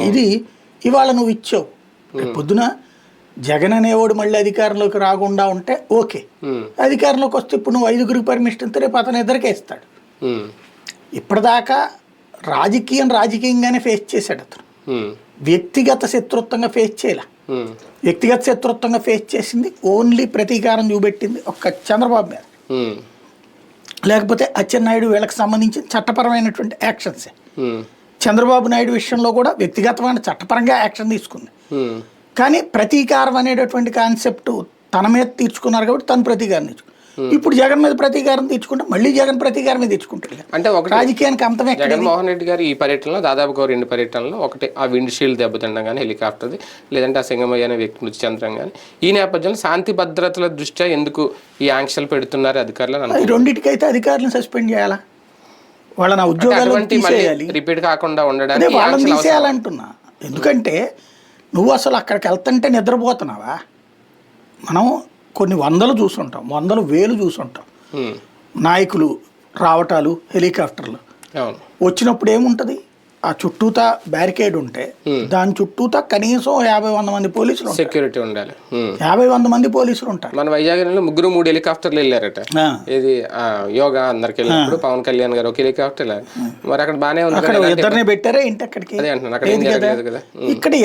ఇది ఇవాళ నువ్వు ఇచ్చావు, పొద్దున జగన్ అనేవాడు మళ్ళీ అధికారంలోకి రాకుండా ఉంటే ఓకే, అధికారంలోకి వస్తే ఇప్పుడు నువ్వు 5గురికి పర్మిషన్ ఇస్తే రేపు అతను ఇద్దరికే ఇస్తాడు. ఇప్పటిదాకా రాజకీయంగానే ఫేస్ చేశాడు అతను, వ్యక్తిగత శత్రుత్వంగా ఫేస్ చేయలే. వ్యక్తిగత శత్రుత్వంగా ఫేస్ చేసింది ఓన్లీ ప్రతీకారం చూపెట్టింది ఒక్క చంద్రబాబు మీద, లేకపోతే అచ్చెన్నాయుడు వీళ్ళకి సంబంధించిన చట్టపరమైనటువంటి యాక్షన్సే. చంద్రబాబు నాయుడు విషయంలో కూడా వ్యక్తిగతమైన చట్టపరంగా యాక్షన్ తీసుకుంది, కానీ ప్రతీకారం అనేటటువంటి కాన్సెప్ట్ తన మీద తీర్చుకున్నారు కాబట్టి తను ప్రతీకారం తీర్చుకున్నారు. ఇప్పుడు జగన్ మీద ప్రతీకారం తీర్చుకుంటే మళ్ళీ జగన్ ప్రతీకారమే తీర్చుకుంటాడు. అంటే ఒక రాజకీయానికి అంతమే. జగన్మోహన్ రెడ్డి గారు ఈ పర్యటనలో దాదాపుగా 2 పర్యటనలో, ఒకటి ఆ విండ్ షీల్డ్ దెబ్బతిండం కానీ హెలికాప్టర్ది, లేదంటే ఆ సింగమయ్య అనే వ్యక్తి మృతి చెందడం కానీ, ఈ నేపథ్యంలో శాంతి భద్రతల దృష్ట్యా ఎందుకు ఈ ఆంక్షలు పెడుతున్నారు అధికారులు? రెండింటికైతే అధికారులను సస్పెండ్ చేయాలా, వాళ్ళ ఉద్యోగాలు తీసేయాలి, రిపీట్ కాకుండా ఉండడానికి వాళ్ళని తీసేయాలంటున్నా. ఎందుకంటే నువ్వు అసలు అక్కడికి వెళ్తుంటే నిద్రపోతున్నావా? మనం కొన్ని వందలు చూసుంటాం, వందలు వేలు చూసుంటాం నాయకులు రావటాలు, హెలికాప్టర్లు వచ్చినప్పుడు ఏముంటుంది, ఆ చుట్టూతా బ్యారికేడ్ ఉంటే దాని చుట్టూతా కనీసం 50-100 మంది పోలీసులు, సెక్యూరిటీ ఉండాలి. 50-100 మంది పోలీసులు ఉంటారు. మన వైజాగ్ 3 హెలికాప్టర్లు వెళ్ళారట. ఇది యోగా అందరికి వెళ్ళినప్పుడు పవన్ కళ్యాణ్ గారు ఒక హెలికాప్టర్, మరి అక్కడ బాగానే ఉంది, ఇద్దరినే పెట్టారా ఏంటి అక్కడికి? అదే అంటున్నాను, అక్కడ ఇక్కడ